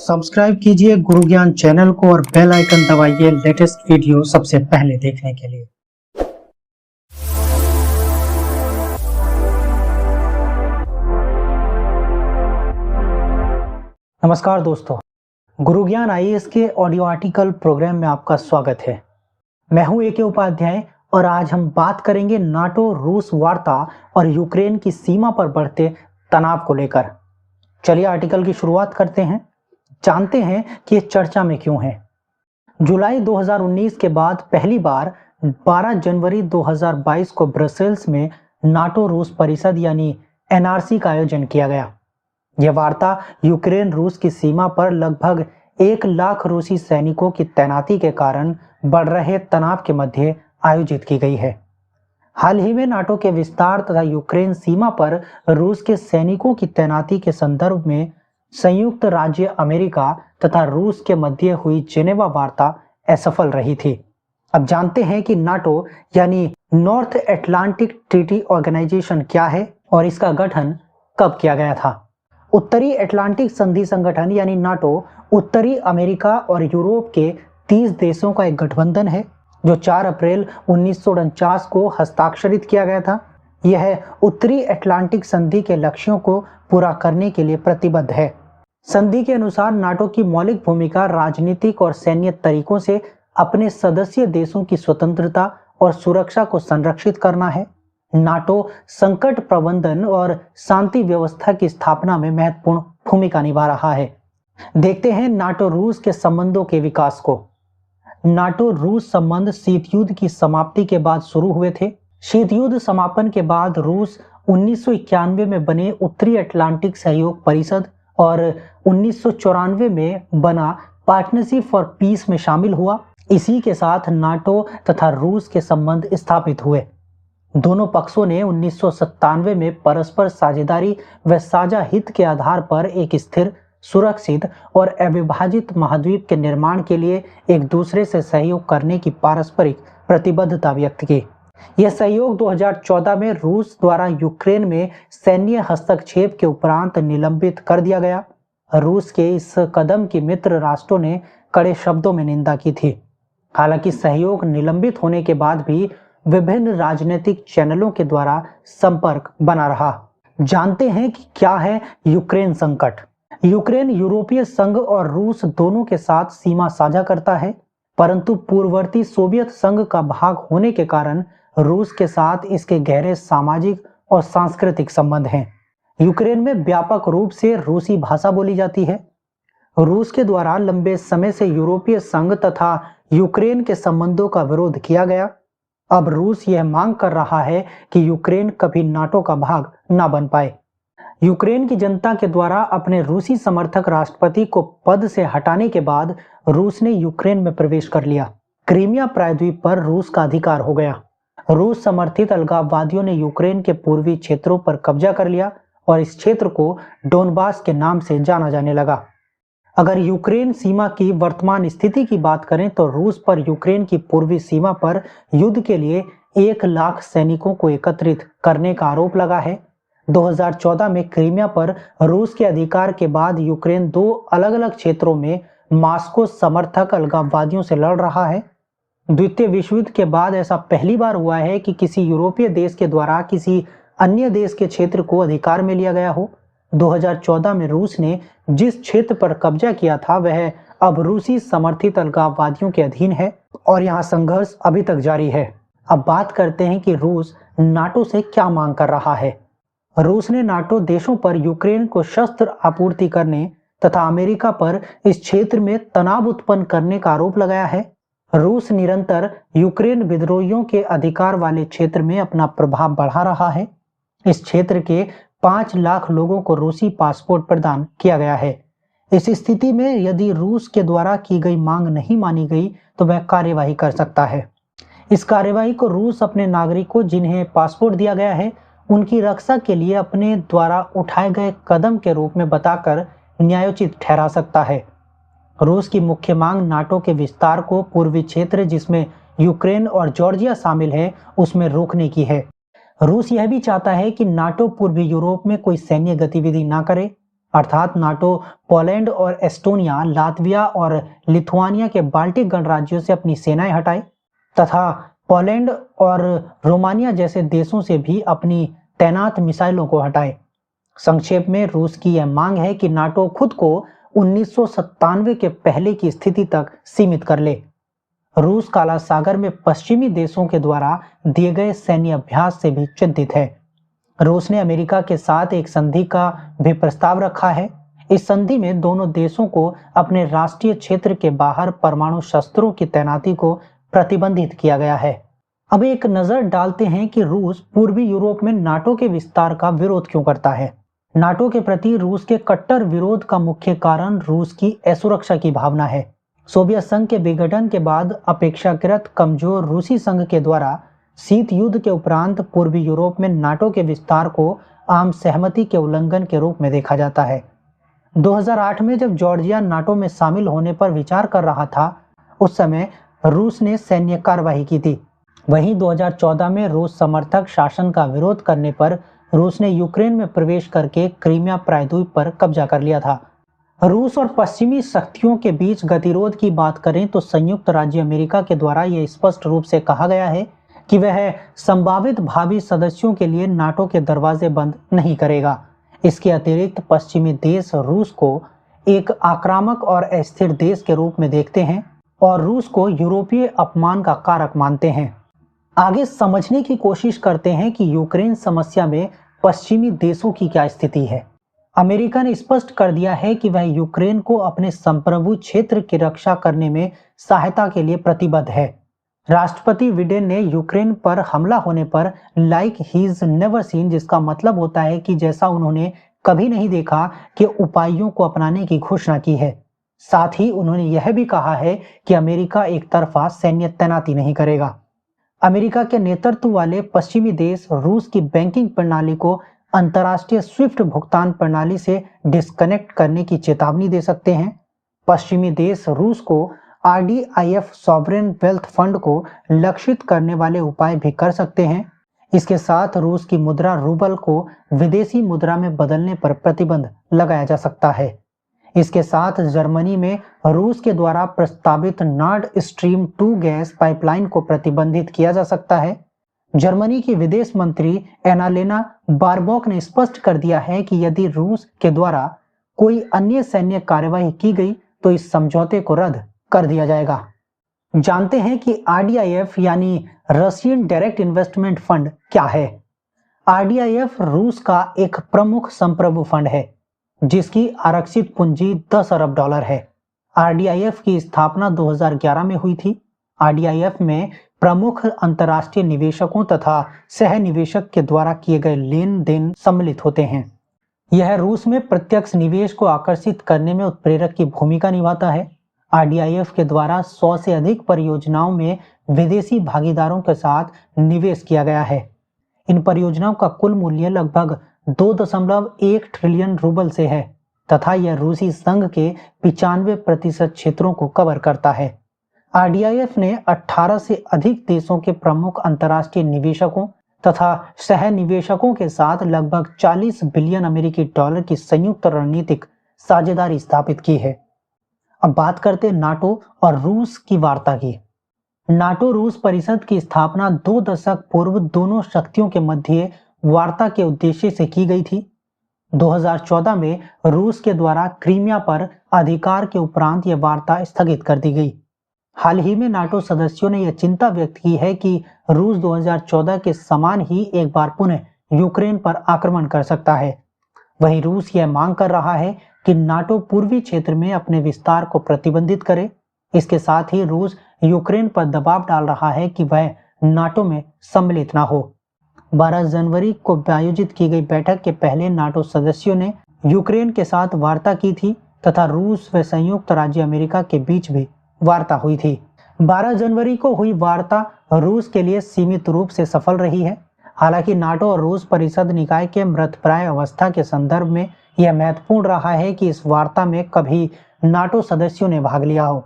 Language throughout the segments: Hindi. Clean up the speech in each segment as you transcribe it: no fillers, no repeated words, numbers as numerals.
सब्सक्राइब कीजिए गुरु ज्ञान चैनल को और बेल आइकन दबाइए लेटेस्ट वीडियो सबसे पहले देखने के लिए। नमस्कार दोस्तों, गुरु ज्ञान आईएएस के ऑडियो आर्टिकल प्रोग्राम में आपका स्वागत है। मैं हूं ए.के. उपाध्याय और आज हम बात करेंगे नाटो रूस वार्ता और यूक्रेन की सीमा पर बढ़ते तनाव को लेकर। चलिए आर्टिकल की शुरुआत करते हैं, जानते हैं कि ये चर्चा में क्यों है। जुलाई 2019 के बाद पहली बार 12 जनवरी 2022 को ब्रसेल्स में नाटो रूस परिषद यानी एनआरसी का आयोजन किया गया। यह वार्ता यूक्रेन रूस की सीमा पर लगभग 1 लाख रूसी सैनिकों की तैनाती के कारण बढ़ रहे तनाव के मध्य आयोजित की गई है। हाल ही में नाटो के विस्तार तथा यूक्रेन सीमा पर रूस के सैनिकों की तैनाती के संदर्भ में संयुक्त राज्य अमेरिका तथा रूस के मध्य हुई जेनेवा वार्ता असफल रही थी। अब जानते हैं कि नाटो यानी नॉर्थ अटलांटिक ट्रीटी ऑर्गेनाइजेशन क्या है और इसका गठन कब किया गया था। उत्तरी अटलांटिक संधि संगठन यानी नाटो उत्तरी अमेरिका और यूरोप के 30 देशों का एक गठबंधन है जो 4 अप्रैल 1949 को हस्ताक्षरित किया गया था। यह उत्तरी अटलांटिक संधि के लक्ष्यों को पूरा करने के लिए प्रतिबद्ध है। संधि के अनुसार नाटो की मौलिक भूमिका राजनीतिक और सैन्य तरीकों से अपने सदस्य देशों की स्वतंत्रता और सुरक्षा को संरक्षित करना है। नाटो संकट प्रबंधन और शांति व्यवस्था की स्थापना में महत्वपूर्ण भूमिका निभा रहा है। देखते हैं नाटो रूस के संबंधों के विकास को। नाटो रूस संबंध शीत युद्ध की समाप्ति के बाद शुरू हुए थे। शीत युद्ध समापन के बाद रूस 1991 में बने उत्तरी अटलांटिक सहयोग परिषद और 1994 में बना पार्टनरशिप फॉर पीस में शामिल हुआ। इसी के साथ नाटो तथा रूस के संबंध स्थापित हुए। दोनों पक्षों ने 1997 में परस्पर साझेदारी व साझा हित के आधार पर एक स्थिर, सुरक्षित और अविभाजित महाद्वीप के निर्माण के लिए एक दूसरे से सहयोग करने की पारस्परिक प्रतिबद्धता व्यक्त की। यह सहयोग 2014 में रूस द्वारा यूक्रेन में सैन्य हस्तक्षेप के उपरांत निलंबित कर दिया गया। रूस के इस कदम की मित्र राष्ट्रों ने कड़े शब्दों में निंदा की थी। हालांकि सहयोग निलंबित होने के बाद भी विभिन्न राजनीतिक चैनलों के द्वारा संपर्क बना रहा। जानते हैं कि क्या है यूक्रेन संकट। यूक्रेन यूरोपीय संघ और रूस दोनों के साथ सीमा साझा करता है, परंतु पूर्ववर्ती सोवियत संघ का भाग होने के कारण रूस के साथ इसके गहरे सामाजिक और सांस्कृतिक संबंध हैं। यूक्रेन में व्यापक रूप से रूसी भाषा बोली जाती है। रूस के द्वारा लंबे समय से यूरोपीय संघ तथा यूक्रेन के संबंधों का विरोध किया गया। अब रूस यह मांग कर रहा है कि यूक्रेन कभी नाटो का भाग न बन पाए। यूक्रेन की जनता के द्वारा अपने रूसी समर्थक राष्ट्रपति को पद से हटाने के बाद रूस ने यूक्रेन में प्रवेश कर लिया। क्रीमिया प्रायद्वीप पर रूस का अधिकार हो गया। रूस समर्थित अलगाववादियों ने यूक्रेन के पूर्वी क्षेत्रों पर कब्जा कर लिया और इस क्षेत्र को डोनबास के नाम से जाना जाने लगा। अगर यूक्रेन सीमा की वर्तमान स्थिति की बात करें तो रूस पर यूक्रेन की पूर्वी सीमा पर युद्ध के लिए 1 लाख सैनिकों को एकत्रित करने का आरोप लगा है। 2014 में क्रीमिया पर रूस के अधिकार के बाद यूक्रेन 2 अलग अलग क्षेत्रों में मास्को समर्थक अलगाववादियों से लड़ रहा है। द्वितीय विश्व युद्ध के बाद ऐसा पहली बार हुआ है कि किसी यूरोपीय देश के द्वारा किसी अन्य देश के क्षेत्र को अधिकार में लिया गया हो। 2014 में रूस ने जिस क्षेत्र पर कब्जा किया था वह अब रूसी समर्थित अलगाववादियों के अधीन है और यहाँ संघर्ष अभी तक जारी है। अब बात करते हैं कि रूस नाटो से क्या मांग कर रहा है। रूस ने नाटो देशों पर यूक्रेन को शस्त्र आपूर्ति करने तथा अमेरिका पर इस क्षेत्र में तनाव उत्पन्न करने का आरोप लगाया है। रूस निरंतर यूक्रेन विद्रोहियों के अधिकार वाले क्षेत्र में अपना प्रभाव बढ़ा रहा है। इस क्षेत्र के 5 लाख लोगों को रूसी पासपोर्ट प्रदान किया गया है। इस स्थिति में यदि रूस के द्वारा की गई मांग नहीं मानी गई तो वह कार्यवाही कर सकता है। इस कार्यवाही को रूस अपने नागरिकों जिन्हें पासपोर्ट दिया गया है उनकी रक्षा के लिए अपने द्वारा उठाए गए कदम के रूप में बताकर न्यायोचित ठहरा सकता है। रूस की मुख्य मांग नाटो के विस्तार को पूर्वी क्षेत्र जिसमें यूक्रेन और जॉर्जिया शामिल है उसमें रोकने की है। रूस यह भी चाहता है कि नाटो पूर्वी यूरोप में कोई सैन्य गतिविधि ना करे अर्थात नाटो पोलैंड और एस्टोनिया, लातविया और लिथुआनिया के बाल्टिक गणराज्यों से अपनी सेनाएं हटाए तथा पोलैंड और रोमानिया जैसे देशों से भी अपनी तैनात मिसाइलों को हटाए। संक्षेप में रूस की यह मांग है कि नाटो खुद को 1997 के पहले की स्थिति तक सीमित कर ले। रूस काला सागर में पश्चिमी देशों के द्वारा दिए गए सैन्य अभ्यास से भी चिंतित है। रूस ने अमेरिका के साथ एक संधि का भी प्रस्ताव रखा है। इस संधि में दोनों देशों को अपने राष्ट्रीय क्षेत्र के बाहर परमाणु शस्त्रों की तैनाती को प्रतिबंधित किया गया है। अब एक नजर डालते हैं कि रूस पूर्वी यूरोप में नाटो के विस्तार का विरोध क्यों करता है। नाटो के प्रति रूस के कट्टर विरोध का मुख्य कारण रूस की असुरक्षा की भावना है। सोवियत संघ के विघटन के बाद अपेक्षाकृत कमजोर रूसी संघ के द्वारा शीत युद्ध के उपरांत पूर्वी यूरोप में नाटो के विस्तार को आम सहमति के उल्लंघन के रूप में देखा जाता है। 2008 में जब जॉर्जिया नाटो में शामिल होने पर विचार कर रहा था, उस समय रूस ने सैन्य कार्रवाई की थी। वहीं 2014 में रूस समर्थक शासन का विरोध करने पर रूस ने यूक्रेन में प्रवेश करके क्रीमिया प्रायद्वीप पर कब्जा कर लिया था। रूस और पश्चिमी शक्तियों के बीच गतिरोध की बात करें तो संयुक्त राज्य अमेरिका के द्वारा यह स्पष्ट रूप से कहा गया है कि वह संभावित भावी सदस्यों के लिए नाटो के दरवाजे बंद नहीं करेगा। इसके अतिरिक्त पश्चिमी देश रूस को एक आक्रामक और अस्थिर देश के रूप में देखते हैं और रूस को यूरोपीय अपमान का कारक मानते हैं। आगे समझने की कोशिश करते हैं कि यूक्रेन समस्या में पश्चिमी देशों की क्या स्थिति है। अमेरिका ने स्पष्ट कर दिया है कि वह यूक्रेन को अपने संप्रभु क्षेत्र की रक्षा करने में सहायता के लिए प्रतिबद्ध है। राष्ट्रपति बिडेन ने यूक्रेन पर हमला होने पर लाइक हीज नेवर सीन, जिसका मतलब होता है कि जैसा उन्होंने कभी नहीं देखा, के उपायों को अपनाने की घोषणा की है। साथ ही उन्होंने यह भी कहा है कि अमेरिका एक तरफा सैन्य तैनाती नहीं करेगा। अमेरिका के नेतृत्व वाले पश्चिमी देश रूस की बैंकिंग प्रणाली को अंतर्राष्ट्रीय स्विफ्ट भुगतान प्रणाली से डिस्कनेक्ट करने की चेतावनी दे सकते हैं। पश्चिमी देश रूस को RDIF सॉवरेन वेल्थ फंड को लक्षित करने वाले उपाय भी कर सकते हैं। इसके साथ रूस की मुद्रा रूबल को विदेशी मुद्रा में बदलने पर प्रतिबंध लगाया जा सकता है। इसके साथ जर्मनी में रूस के द्वारा प्रस्तावित नॉर्ड स्ट्रीम 2 गैस पाइपलाइन को प्रतिबंधित किया जा सकता है। जर्मनी की विदेश मंत्री एनालेना बारबॉक ने स्पष्ट कर दिया है कि यदि रूस के द्वारा कोई अन्य सैन्य कार्यवाही की गई तो इस समझौते को रद्द कर दिया जाएगा। जानते हैं कि RDIF यानी रशियन डायरेक्ट इन्वेस्टमेंट फंड क्या है। RDIF रूस का एक प्रमुख संप्रभु फंड है जिसकी आरक्षित पूंजी $10 अरब है। RDIF की स्थापना 2011 में हुई थी। RDIF में प्रमुख अंतर्राष्ट्रीय निवेशकों तथा सह निवेशक के द्वारा किए गए लेन देन सम्मिलित होते हैं। यह रूस में प्रत्यक्ष निवेश को आकर्षित करने में उत्प्रेरक की भूमिका निभाता है। RDIF के द्वारा 100 से अधिक परियोजनाओं में विदेशी भागीदारों के साथ निवेश किया गया है। इन परियोजनाओं का कुल मूल्य लगभग 2.1 ट्रिलियन रूबल से है तथा यह रूसी संघ के 95% क्षेत्रों को कवर करता है। RDIF ने 18 से अधिक देशों के प्रमुख अंतर्राष्ट्रीय निवेशकों तथा सह निवेशकों के साथ लगभग 40 बिलियन अमेरिकी डॉलर की संयुक्त रणनीतिक साझेदारी स्थापित की है। अब बात करते हैं नाटो और रूस की वार्ता की। नाटो रूस परिषद की स्थापना 2 दशक पूर्व दोनों शक्तियों के मध्य वार्ता के उद्देश्य से की गई थी। 2014 में रूस के द्वारा क्रीमिया पर अधिकार के उपरांत यह वार्ता स्थगित कर दी गई। हाल ही में नाटो सदस्यों ने यह चिंता व्यक्त की है कि रूस 2014 के समान ही एक बार पुनः यूक्रेन पर आक्रमण कर सकता है। वहीं रूस यह मांग कर रहा है कि नाटो पूर्वी क्षेत्र में अपने विस्तार को प्रतिबंधित करे। इसके साथ ही रूस यूक्रेन पर दबाव डाल रहा है कि वह नाटो में सम्मिलित ना हो। 12 जनवरी को आयोजित की गई बैठक के पहले नाटो सदस्यों ने यूक्रेन के साथ वार्ता की थी तथा रूस व संयुक्त राज्य अमेरिका के बीच भी वार्ता हुई थी। 12 जनवरी को हुई वार्ता रूस के लिए सीमित रूप से सफल रही है। हालांकि नाटो और रूस परिषद निकाय के मृतप्राय अवस्था के संदर्भ में यह महत्वपूर्ण रहा है कि इस वार्ता में कभी नाटो सदस्यों ने भाग लिया हो।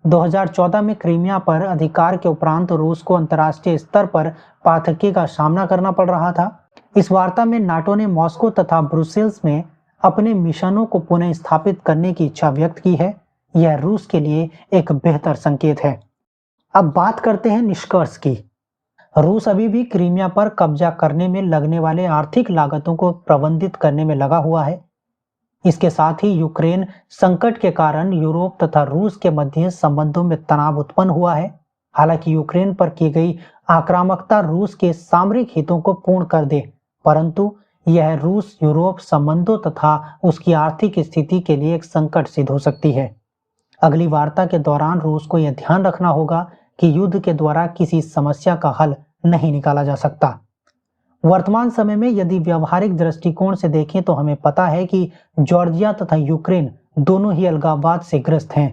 2014 में क्रीमिया पर अधिकार के उपरांत रूस को अंतर्राष्ट्रीय स्तर पर पाठ्यक्रम का सामना करना पड़ रहा था। इस वार्ता में नाटो ने मॉस्को तथा ब्रुसेल्स में अपने मिशनों को पुनः स्थापित करने की इच्छा व्यक्त की है, यह रूस के लिए एक बेहतर संकेत है। अब बात करते हैं निष्कर्ष की। रूस अभी भी क्रीमिया पर कब्जा करने में लगने वाले आर्थिक लागतों को प्रबंधित करने में लगा हुआ है। इसके साथ ही यूक्रेन संकट के कारण यूरोप तथा रूस के मध्य संबंधों में तनाव उत्पन्न हुआ है। हालांकि यूक्रेन पर की गई आक्रामकता रूस के सामरिक हितों को पूर्ण कर दे, परंतु यह रूस यूरोप संबंधों तथा उसकी आर्थिक स्थिति के लिए एक संकट सिद्ध हो सकती है। अगली वार्ता के दौरान रूस को यह ध्यान रखना होगा कि युद्ध के द्वारा किसी समस्या का हल नहीं निकाला जा सकता। वर्तमान समय में यदि व्यवहारिक दृष्टिकोण से देखें तो हमें पता है कि जॉर्जिया तथा यूक्रेन दोनों ही अलगाववाद से ग्रस्त हैं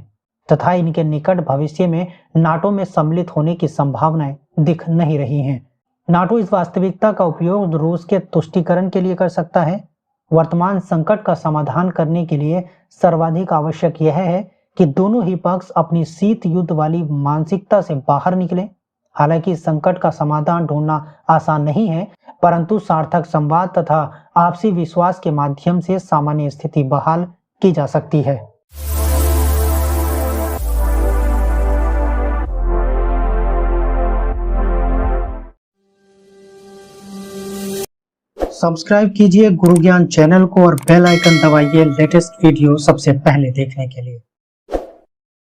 तथा इनके निकट भविष्य में नाटो में सम्मिलित होने की संभावनाएं दिख नहीं रही हैं। नाटो इस वास्तविकता का उपयोग रूस के तुष्टीकरण के लिए कर सकता है। वर्तमान संकट का समाधान करने के लिए सर्वाधिक आवश्यक यह है कि दोनों ही पक्ष अपनी शीत युद्ध वाली मानसिकता से बाहर निकलें। हालांकि संकट का समाधान ढूंढना आसान नहीं है, परंतु सार्थक संवाद तथा आपसी विश्वास के माध्यम से सामान्य स्थिति बहाल की जा सकती है। सब्सक्राइब कीजिए गुरु ज्ञान चैनल को और बेल आइकन दबाइए लेटेस्ट वीडियो सबसे पहले देखने के लिए।